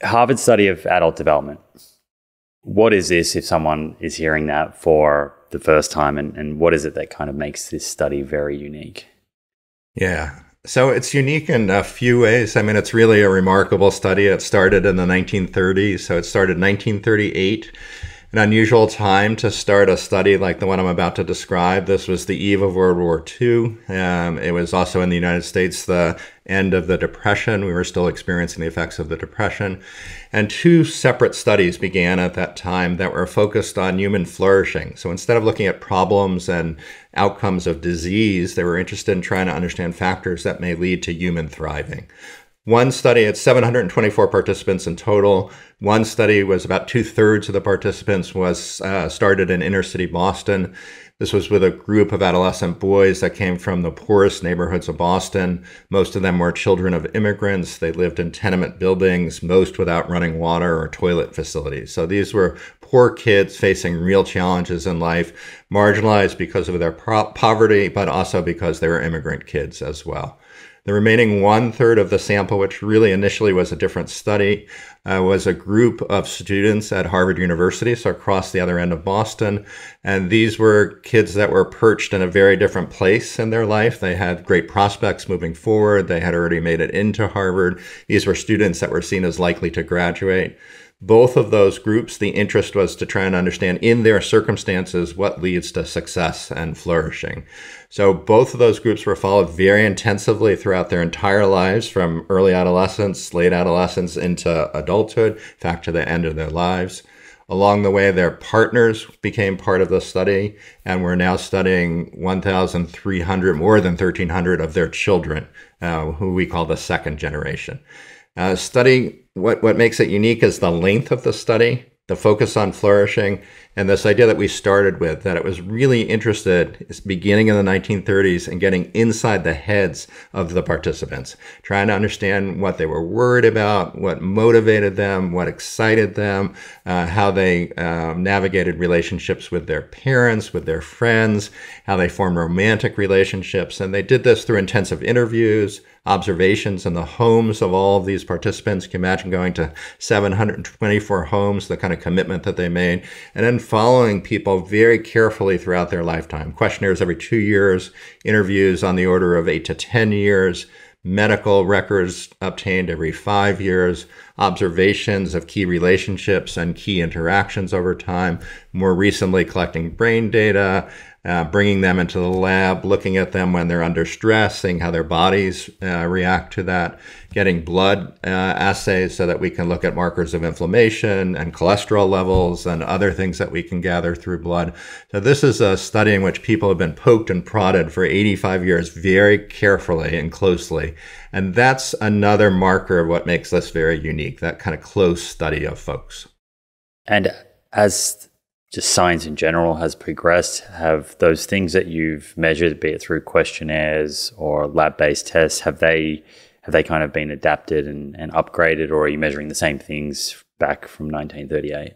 Harvard study of adult development. What is this if someone is hearing that for the first time, and what is it that kind of makes this study very unique? Yeah. So it's unique in a few ways. I mean, it's really a remarkable study. It started in the 1930s. So it started in 1938, an unusual time to start a study like the one I'm about to describe. This was the eve of World War II. It was also in the United States, the end of the Depression. We were still experiencing the effects of the Depression. And two separate studies began at that time that were focused on human flourishing. So instead of looking at problems and outcomes of disease, they were interested in trying to understand factors that may lead to human thriving. One study had 724 participants in total. One study was about 2/3 of the participants was started in inner city Boston. This was with a group of adolescent boys that came from the poorest neighborhoods of Boston. Most of them were children of immigrants. They lived in tenement buildings, most without running water or toilet facilities. So these were poor kids facing real challenges in life, marginalized because of their poverty, but also because they were immigrant kids as well. The remaining 1/3 of the sample, which really initially was a different study, was a group of students at Harvard University, so across the other end of Boston. And these were kids that were perched in a very different place in their life. They had great prospects moving forward. They had already made it into Harvard. These were students that were seen as likely to graduate. Both of those groups, the interest was to try and understand in their circumstances what leads to success and flourishing. So both of those groups were followed very intensively throughout their entire lives, from early adolescence, late adolescence, into adulthood, in fact, to the end of their lives. Along the way, their partners became part of the study, and we're now studying 1,300, more than 1,300 of their children, who we call the second generation. What makes it unique is the length of the study, the focus on flourishing, and this idea that we started with, that it was really interested, beginning in the 1930s, and getting inside the heads of the participants, trying to understand what they were worried about, what motivated them, what excited them, how they navigated relationships with their parents, with their friends, how they formed romantic relationships. And they did this through intensive interviews, observations in the homes of all of these participants. Can you imagine going to 724 homes, the kind of commitment that they made, and then following people very carefully throughout their lifetime. Questionnaires every 2 years, interviews on the order of 8 to 10 years, medical records obtained every 5 years, observations of key relationships and key interactions over time, more recently collecting brain data, bringing them into the lab, looking at them when they're under stress, seeing how their bodies react to that, getting blood assays so that we can look at markers of inflammation and cholesterol levels and other things that we can gather through blood. So this is a study in which people have been poked and prodded for 85 years very carefully and closely. And that's another marker of what makes this very unique, that kind of close study of folks. And as just science in general has progressed, have those things that you've measured, be it through questionnaires or lab-based tests, have they kind of been adapted and upgraded, or are you measuring the same things back from 1938?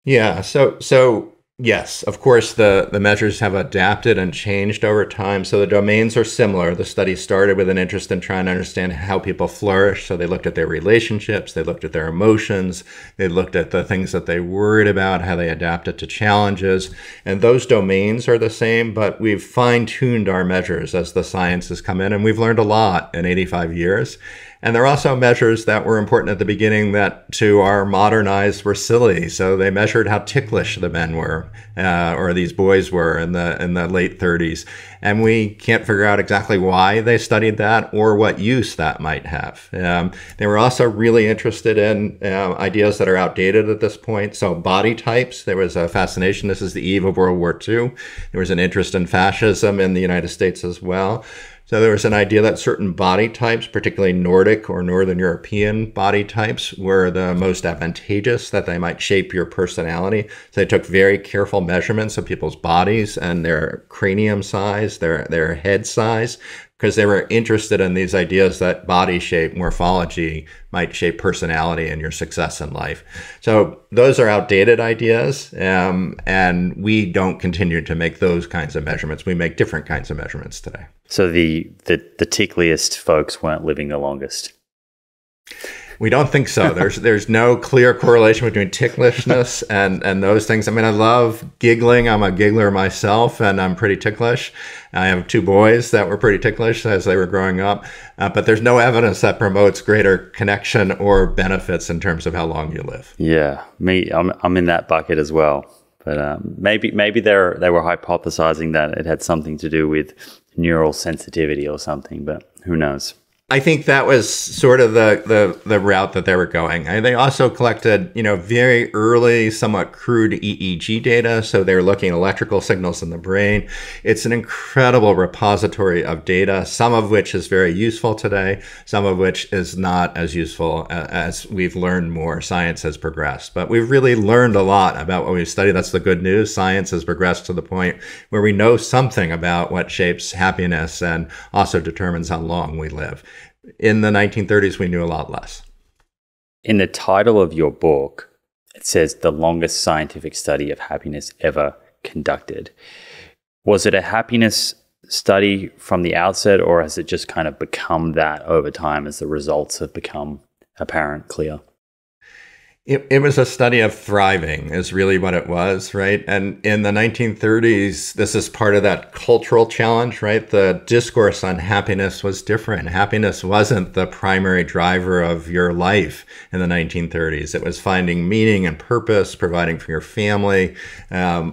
Yeah, so yes, of course, the measures have adapted and changed over time. So the domains are similar. The study started with an interest in trying to understand how people flourish. So they looked at their relationships, they looked at their emotions, they looked at the things that they worried about, how they adapted to challenges. And those domains are the same, but we've fine-tuned our measures as the science has come in, and we've learned a lot in 85 years. And there are also measures that were important at the beginning that to our modernized were silly. So they measured how ticklish the men were, or these boys were in the late 30s. And we can't figure out exactly why they studied that or what use that might have. They were also really interested in ideas that are outdated at this point. So body types, there was a fascination. This is the eve of World War II. There was an interest in fascism in the United States as well. So there was an idea that certain body types, particularly Nordic or Northern European body types, were the most advantageous, that they might shape your personality. So they took very careful measurements of people's bodies and their cranium size, their head size, because they were interested in these ideas that body shape, morphology might shape personality and your success in life. So those are outdated ideas, and we don't continue to make those kinds of measurements. We make different kinds of measurements today. So the tickliest folks weren't living the longest. We don't think so. There's no clear correlation between ticklishness and those things. I mean, I love giggling. I'm a giggler myself, and I'm pretty ticklish. I have 2 boys that were pretty ticklish as they were growing up, but there's no evidence that promotes greater connection or benefits in terms of how long you live. Yeah, I'm in that bucket as well. But maybe they were hypothesizing that it had something to do with neural sensitivity or something, but who knows? I think that was sort of the route that they were going. And they also collected, very early, somewhat crude EEG data. So they were looking at electrical signals in the brain. It's an incredible repository of data, some of which is very useful today, some of which is not as useful as we've learned more. Science has progressed. But we've really learned a lot about what we've studied. That's the good news. Science has progressed to the point where we know something about what shapes happiness and also determines how long we live. In the 1930s, we knew a lot less. In the title of your book, it says the longest scientific study of happiness ever conducted. Was it a happiness study from the outset, or has it just kind of become that over time as the results have become apparent, clear? It was a study of thriving is really what it was, right? And in the 1930s, this is part of that cultural challenge, right? The discourse on happiness was different. Happiness wasn't the primary driver of your life in the 1930s. It was finding meaning and purpose, providing for your family,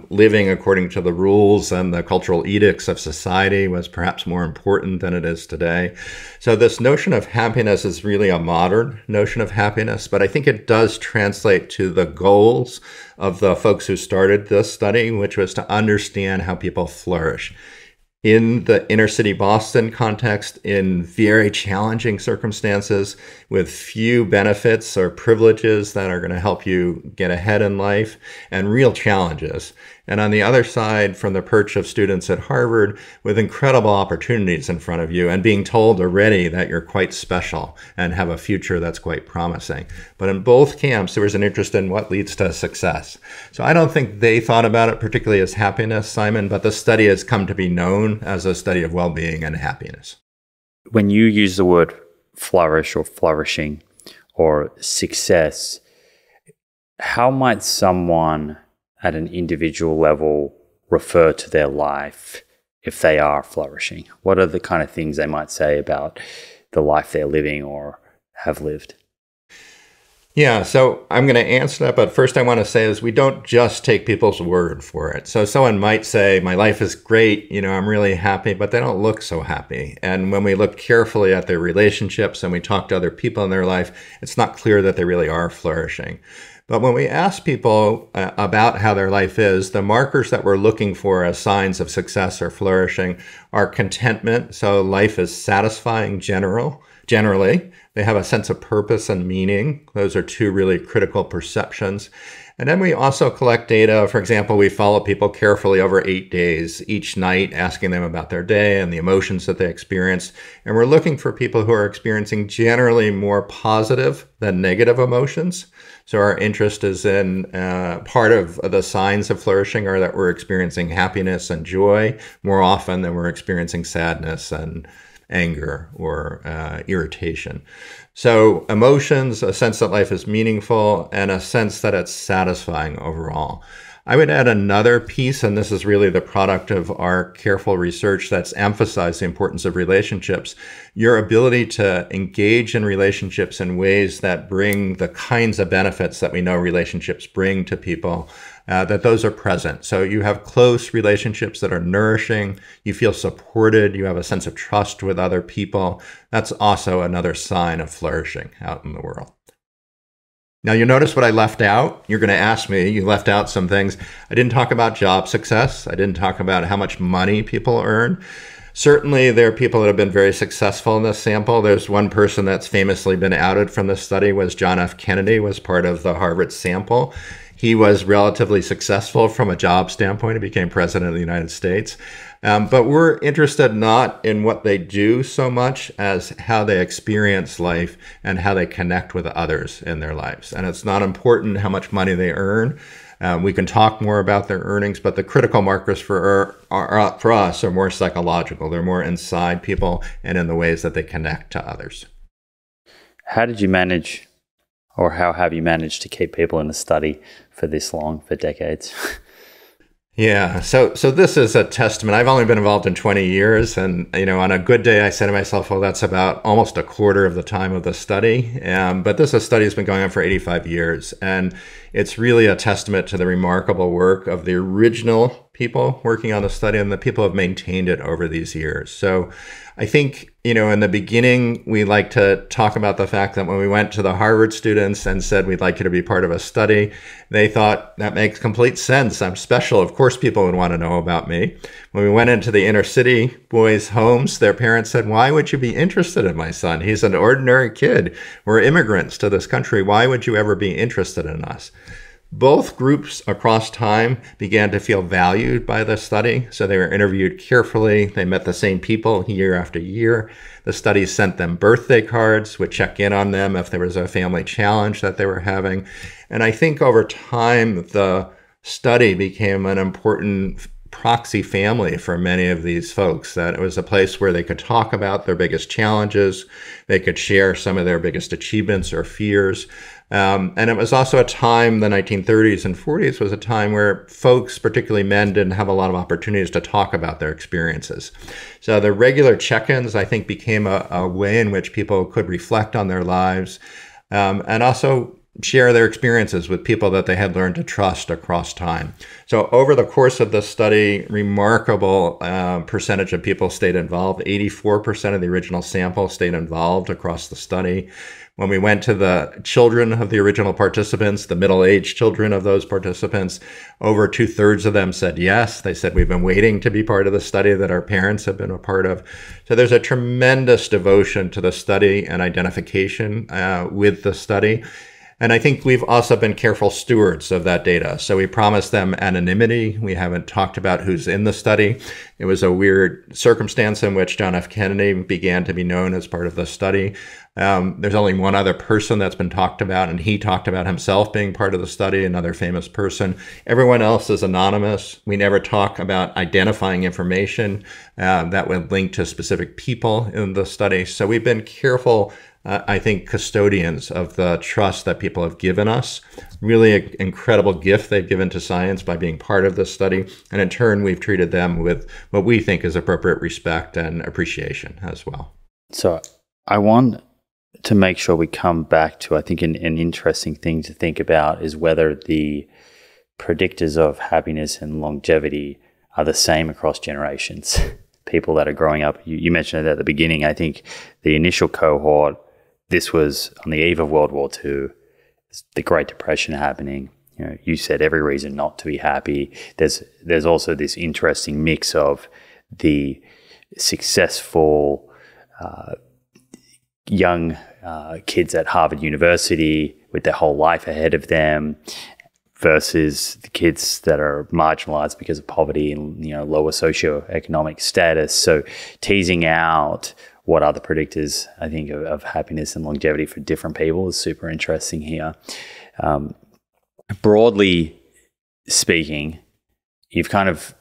living according to the rules and the cultural edicts of society was perhaps more important than it is today. So this notion of happiness is really a modern notion of happiness, but I think it does translate to the goals of the folks who started this study, which was to understand how people flourish. In the inner city Boston context, in very challenging circumstances, with few benefits or privileges that are going to help you get ahead in life, and real challenges. And on the other side, from the perch of students at Harvard, with incredible opportunities in front of you and being told already that you're quite special and have a future that's quite promising. But in both camps, there was an interest in what leads to success. So I don't think they thought about it particularly as happiness, Simon, but the study has come to be known as a study of well-being and happiness. When you use the word flourish or flourishing or success, how might someone at an individual level refer to their life if they are flourishing? What are the kind of things they might say about the life they're living or have lived? Yeah, so I'm going to answer that, but first I want to say is we don't just take people's word for it. So someone might say, my life is great, I'm really happy, but they don't look so happy. And when we look carefully at their relationships and we talk to other people in their life, it's not clear that they really are flourishing. But when we ask people about how their life is, the markers that we're looking for as signs of success or flourishing are contentment. So life is satisfying generally. They have a sense of purpose and meaning. Those are 2 really critical perceptions. And then we also collect data. For example, we follow people carefully over 8 days, each night, asking them about their day and the emotions that they experienced. And we're looking for people who are experiencing generally more positive than negative emotions. So our interest is in part of the signs of flourishing are that we're experiencing happiness and joy more often than we're experiencing sadness and anger or irritation. So emotions, a sense that life is meaningful, and a sense that it's satisfying overall. I would add another piece, and this is really the product of our careful research that's emphasized the importance of relationships. Your ability to engage in relationships in ways that bring the kinds of benefits that we know relationships bring to people, that those are present. So you have close relationships that are nourishing, you feel supported, you have a sense of trust with other people. That's also another sign of flourishing out in the world. Now, you notice what I left out. You're going to ask me, you left out some things. I didn't talk about job success. I didn't talk about how much money people earn. Certainly, there are people that have been very successful in this sample. There's one person that's famously been outed from this study was John F. Kennedy, was part of the Harvard sample. He was relatively successful from a job standpoint. He became president of the United States. But we're interested not in what they do so much as how they experience life and how they connect with others in their lives. And it's not important how much money they earn. We can talk more about their earnings, but the critical markers for us are more psychological. They're more inside people and in the ways that they connect to others. How did you manage or how have you managed to keep people in the study for this long, for decades? Yeah, so this is a testament. I've only been involved in 20 years, and on a good day, I say to myself, well, that's about almost a quarter of the time of the study. But this study has been going on for 85 years, and it's really a testament to the remarkable work of the original people working on the study and the people who have maintained it over these years. So I think, in the beginning, we like to talk about the fact that when we went to the Harvard students and said, we'd like you to be part of a study, they thought that makes complete sense. I'm special. Of course, people would want to know about me. When we went into the inner city boys' homes, their parents said, why would you be interested in my son? He's an ordinary kid. We're immigrants to this country. Why would you ever be interested in us? Both groups across time began to feel valued by the study, so they were interviewed carefully. They met the same people year after year. The study sent them birthday cards, would check in on them if there was a family challenge that they were having. And I think over time, the study became an important proxy family for many of these folks, that it was a place where they could talk about their biggest challenges. They could share some of their biggest achievements or fears. And it was also a time, the 1930s and 40s was a time where folks, particularly men, didn't have a lot of opportunities to talk about their experiences. So the regular check-ins, I think, became a way in which people could reflect on their lives, and also share their experiences with people that they had learned to trust across time. So over the course of the study, remarkable percentage of people stayed involved. 84% of the original sample stayed involved across the study. When we went to the children of the original participants, the middle-aged children of those participants, over 2/3 of them said yes. They said, we've been waiting to be part of the study that our parents have been a part of. So there's a tremendous devotion to the study and identification with the study. And I think we've also been careful stewards of that data. So we promised them anonymity. We haven't talked about who's in the study. It was a weird circumstance in which John F. Kennedy began to be known as part of the study. There's only one other person that's been talked about, and he talked about himself being part of the study, another famous person. Everyone else is anonymous. We never talk about identifying information that would link to specific people in the study. So we've been careful, I think, custodians of the trust that people have given us. Really an incredible gift they've given to science by being part of this study. And in turn, we've treated them with what we think is appropriate respect and appreciation as well. So I want to make sure we come back to, I think, an interesting thing to think about is whether the predictors of happiness and longevity are the same across generations. People that are growing up, you mentioned it at the beginning, I think the initial cohort, this was on the eve of World War II, the Great Depression happening. You said every reason not to be happy. There's also this interesting mix of the successful young kids at Harvard University with their whole life ahead of them versus the kids that are marginalized because of poverty and lower socioeconomic status. So teasing out what are the predictors, I think, of happiness and longevity for different people is super interesting here. Broadly speaking, you've kind of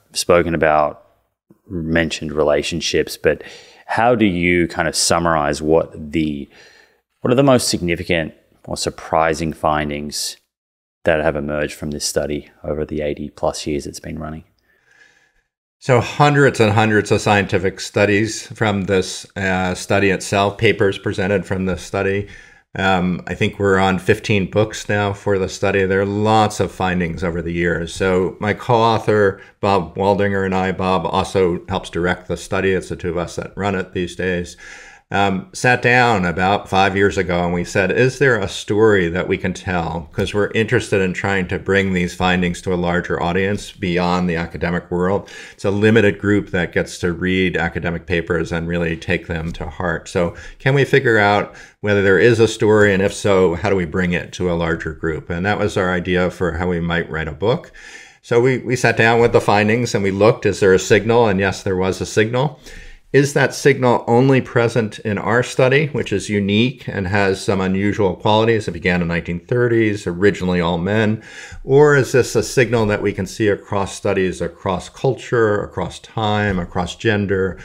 mentioned relationships, but how do you kind of summarize what are the most significant or surprising findings that have emerged from this study over the 80 plus years it's been running? So hundreds and hundreds of scientific studies from this study itself, papers presented from this study. I think we're on 15 books now for the study. There are lots of findings over the years. So my co-author, Bob Waldinger, and I, Bob also helps direct the study. It's the two of us that run it these days. Sat down about 5 years ago and we said, is there a story that we can tell? Because we're interested in trying to bring these findings to a larger audience beyond the academic world. It's a limited group that gets to read academic papers and really take them to heart. So can we figure out whether there is a story, and if so, how do we bring it to a larger group? And that was our idea for how we might write a book. So we sat down with the findings and we looked, is there a signal? And yes, there was a signal. Is that signal only present in our study, which is unique and has some unusual qualities? It began in the 1930s, originally all men. Or is this a signal that we can see across studies, across culture, across time, across gender?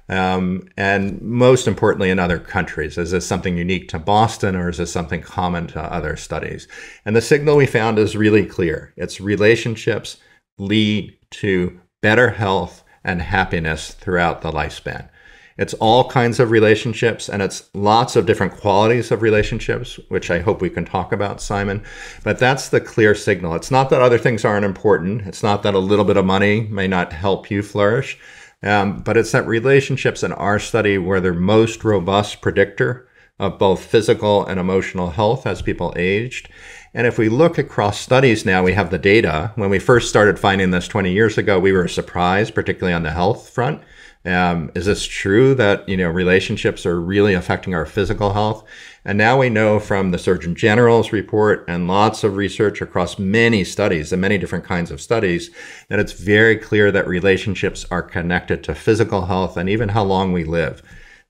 And most importantly, in other countries. Is this something unique to Boston, or is this something common to other studies? And the signal we found is really clear. It's relationships lead to better health and happiness throughout the lifespan. It's all kinds of relationships, and it's lots of different qualities of relationships, which I hope we can talk about, Simon. But that's the clear signal. It's not that other things aren't important. It's not that a little bit of money may not help you flourish. But it's that relationships in our study were the most robust predictor of both physical and emotional health as people aged. And if we look across studies now, we have the data. When we first started finding this 20 years ago, we were surprised, particularly on the health front. Is this true that, relationships are really affecting our physical health? And now we know from the Surgeon General's report and lots of research across many studies and many different kinds of studies that it's very clear that relationships are connected to physical health and even how long we live.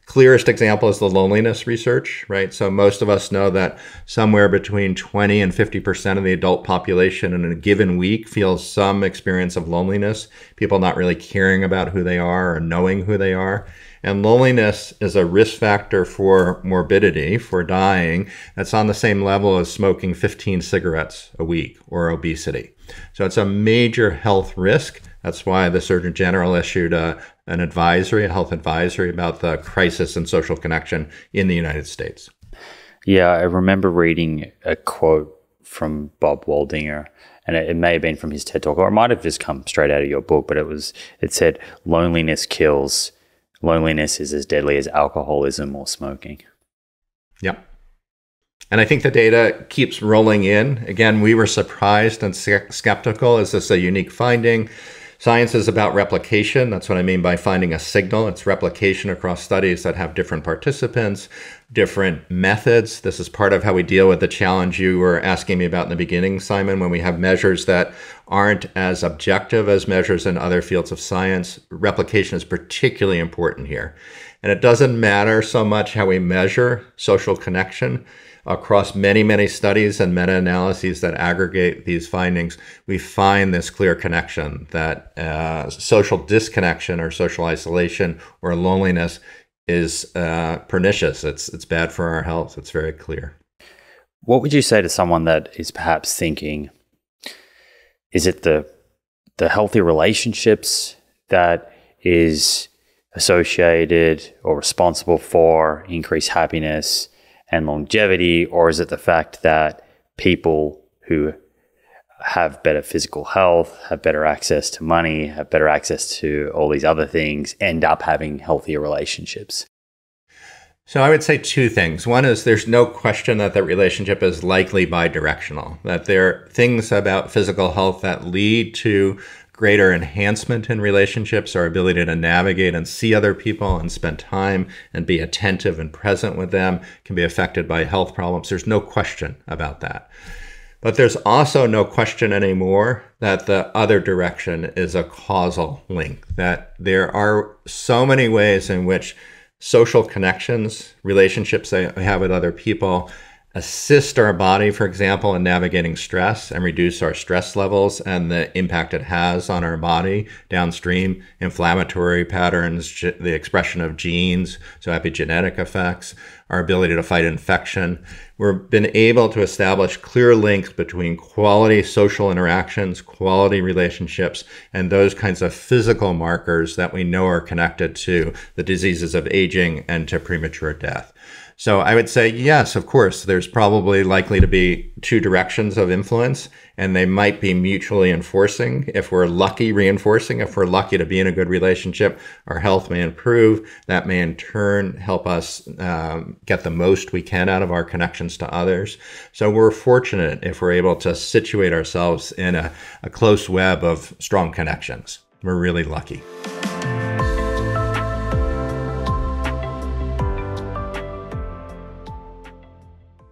Clearest example is the loneliness research, right? So most of us know that somewhere between 20 and 50% of the adult population in a given week feels some experience of loneliness, people not really caring about who they are or knowing who they are. And loneliness is a risk factor for morbidity, for dying, that's on the same level as smoking 15 cigarettes a week or obesity. So it's a major health risk. That's why the Surgeon General issued an advisory, a health advisory about the crisis in social connection in the United States. Yeah, I remember reading a quote from Bob Waldinger, and it may have been from his TED Talk, or it might have just come straight out of your book, but it said, loneliness kills. Loneliness is as deadly as alcoholism or smoking. Yep. And I think the data keeps rolling in. Again, we were surprised and skeptical. Is this a unique finding? Science is about replication. That's what I mean by finding a signal. It's replication across studies that have different participants, different methods. This is part of how we deal with the challenge you were asking me about in the beginning, Simon, when we have measures that aren't as objective as measures in other fields of science. Replication is particularly important here. And it doesn't matter so much how we measure social connection. Across many, many studies and meta-analyses that aggregate these findings, we find this clear connection that social disconnection or social isolation or loneliness is pernicious. It's bad for our health. It's very clear. What would you say to someone that is perhaps thinking, is it the healthy relationships that is associated or responsible for increased happiness and longevity, or is it the fact that people who have better physical health, have better access to money, have better access to all these other things, end up having healthier relationships? So I would say two things. One is there's no question that the relationship is likely bidirectional, that there are things about physical health that lead to greater enhancement in relationships, our ability to navigate and see other people and spend time and be attentive and present with them can be affected by health problems. There's no question about that. But there's also no question anymore that the other direction is a causal link, that there are so many ways in which social connections, relationships that we have with other people, assist our body, for example, in navigating stress and reduce our stress levels and the impact it has on our body downstream, inflammatory patterns, the expression of genes, so epigenetic effects, our ability to fight infection. We've been able to establish clear links between quality social interactions, quality relationships, and those kinds of physical markers that we know are connected to the diseases of aging and to premature death. So I would say, yes, of course, there's probably likely to be two directions of influence, and they might be mutually enforcing. If we're lucky, reinforcing. If we're lucky to be in a good relationship, our health may improve. That may in turn help us get the most we can out of our connections to others. So we're fortunate if we're able to situate ourselves in a close web of strong connections. We're really lucky.